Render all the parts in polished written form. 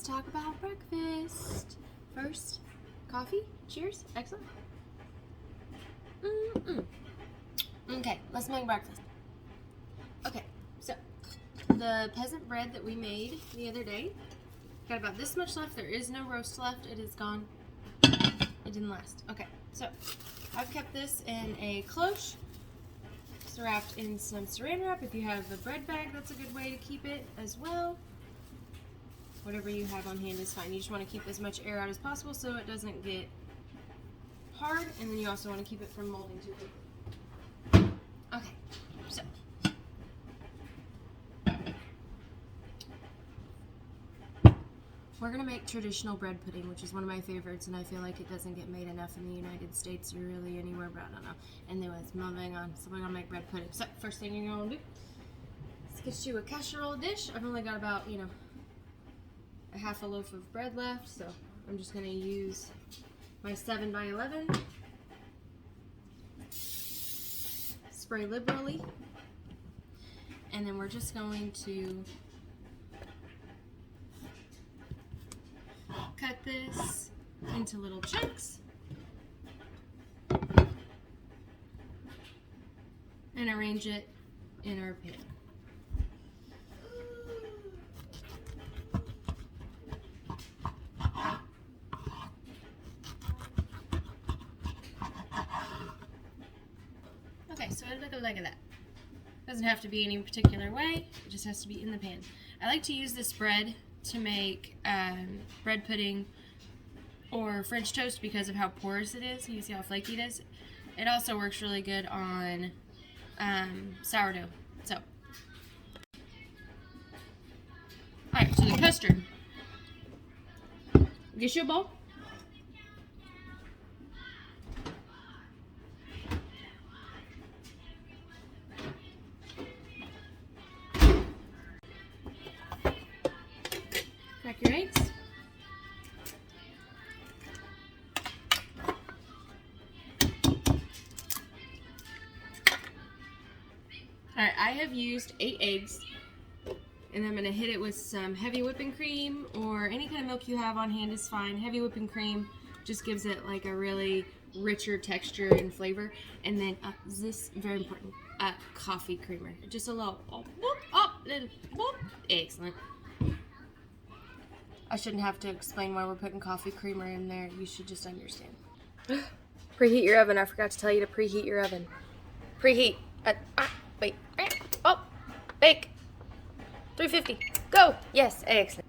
let's talk about breakfast. First, coffee. Cheers. Excellent. Okay, let's make breakfast. Okay, so the peasant bread that we made the other day, got about this much left. There is no roast left. It is gone. It didn't last. Okay, so I've kept this in a cloche. It's wrapped in some saran wrap. If you have a bread bag, that's a good way to keep it as well. Whatever you have on hand is fine. You just want to keep as much air out as possible so it doesn't get hard, and then you also want to keep it from molding too quickly. Okay, so we're gonna make traditional bread pudding, which is one of my favorites, and I feel like it doesn't get made enough in the United States or really anywhere, but I don't know. Anyways, moving on. So we're gonna make bread pudding. So first thing you're gonna do is get you a casserole dish. I've only got about, a half a loaf of bread left, so I'm just gonna use my 7 by 11. Spray liberally, and then we're just going to cut this into little chunks and arrange it in our pan. Okay, so it'll look like that. Doesn't have to be any particular way, it just has to be in the pan. I like to use this bread to make bread pudding or French toast because of how porous it is. You see how flaky it is? It also works really good on sourdough. So, alright, so the custard. Get you a bowl. Crack your eggs. Alright, I have used 8 eggs, and I'm going to hit it with some heavy whipping cream, or any kind of milk you have on hand is fine. Heavy whipping cream just gives it like a really richer texture and flavor. And then this, very important, coffee creamer. Just a little, little, excellent. I shouldn't have to explain why we're putting coffee creamer in there. You should just understand. Preheat your oven. I forgot to tell you to preheat your oven. Preheat. Wait. Oh, bake. 350. Go. Yes, excellent.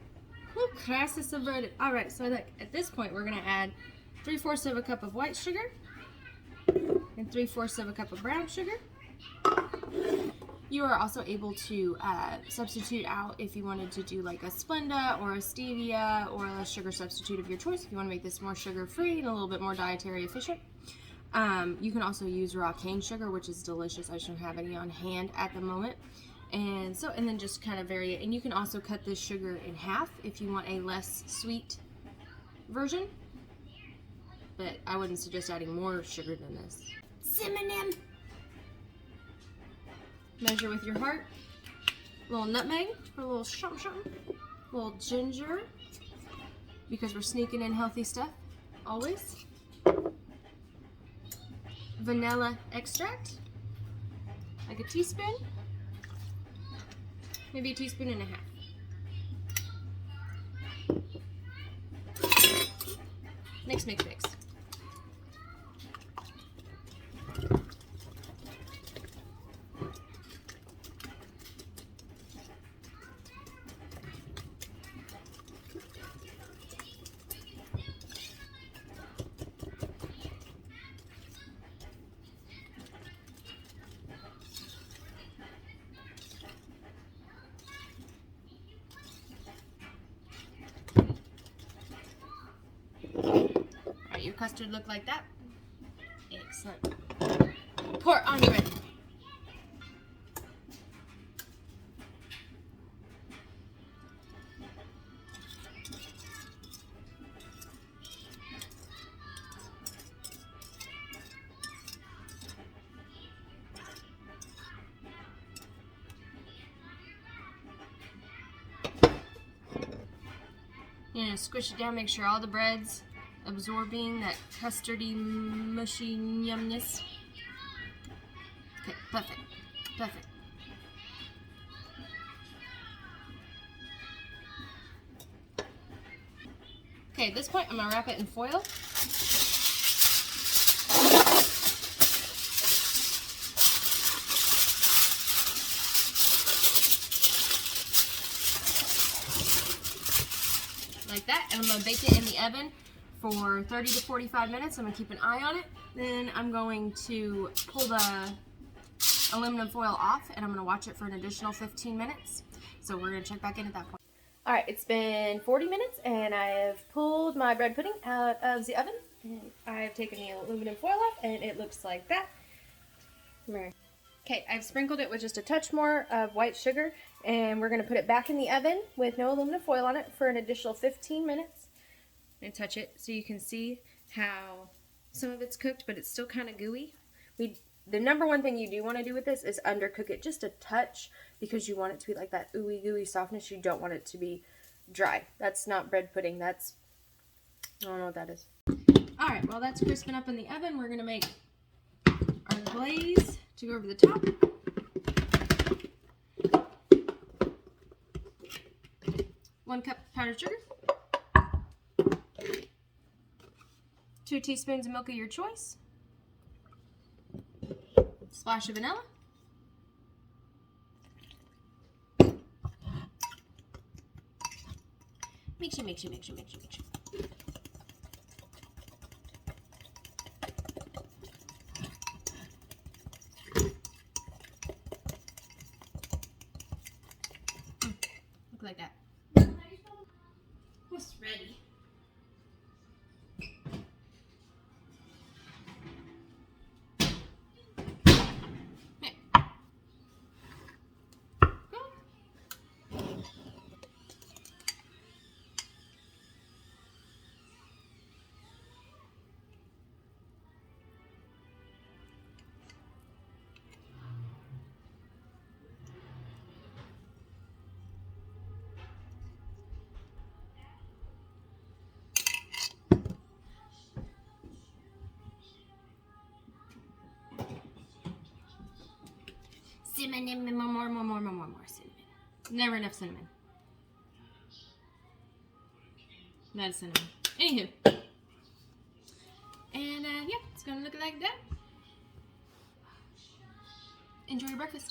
Crisis subverted. All right, so at this point, we're going to add 3/4 of a cup of white sugar and 3/4 of a cup of brown sugar. You are also able to substitute out if you wanted to do like a Splenda or a stevia or a sugar substitute of your choice. If you want to make this more sugar-free and a little bit more dietary efficient. You can also use raw cane sugar, which is delicious. I just don't have any on hand at the moment. And then just kind of vary it. And you can also cut this sugar in half if you want a less sweet version. But I wouldn't suggest adding more sugar than this. Cinnamon. Measure with your heart. A little nutmeg for a little something. A little ginger, because we're sneaking in healthy stuff, always. Vanilla extract, like a teaspoon. Maybe a teaspoon and a half. Mix, mix, mix. Alright, your custard look like that. Excellent. Pour on your bread. You know, squish it down, make sure all the bread's absorbing that custardy, mushy yumness. Okay, perfect. Perfect. Okay, at this point, I'm gonna wrap it in foil. Like that, and I'm gonna bake it in the oven for 30 to 45 minutes. I'm gonna keep an eye on it. Then I'm going to pull the aluminum foil off, and I'm gonna watch it for an additional 15 minutes. So we're gonna check back in at that point. All right, it's been 40 minutes, and I have pulled my bread pudding out of the oven, and I've taken the aluminum foil off, and it looks like that. Come here. Okay, I've sprinkled it with just a touch more of white sugar, and we're going to put it back in the oven with no aluminum foil on it for an additional 15 minutes. And touch it so you can see how some of it's cooked, but it's still kind of gooey. The number one thing you do want to do with this is undercook it just a touch, because you want it to be like that ooey gooey softness. You don't want it to be dry. That's not bread pudding. That's, I don't know what that is. All right, while that's crisping up in the oven, we're going to make our glaze to go over the top. 1 cup powdered sugar. 2 teaspoons of milk of your choice. Splash of vanilla. Mix it, mix it, mix it, mix it, mix it. Look like that. It's ready. Cinnamon, more cinnamon. Never enough cinnamon. Not cinnamon. Anywho. And yeah, it's gonna look like that. Enjoy your breakfast.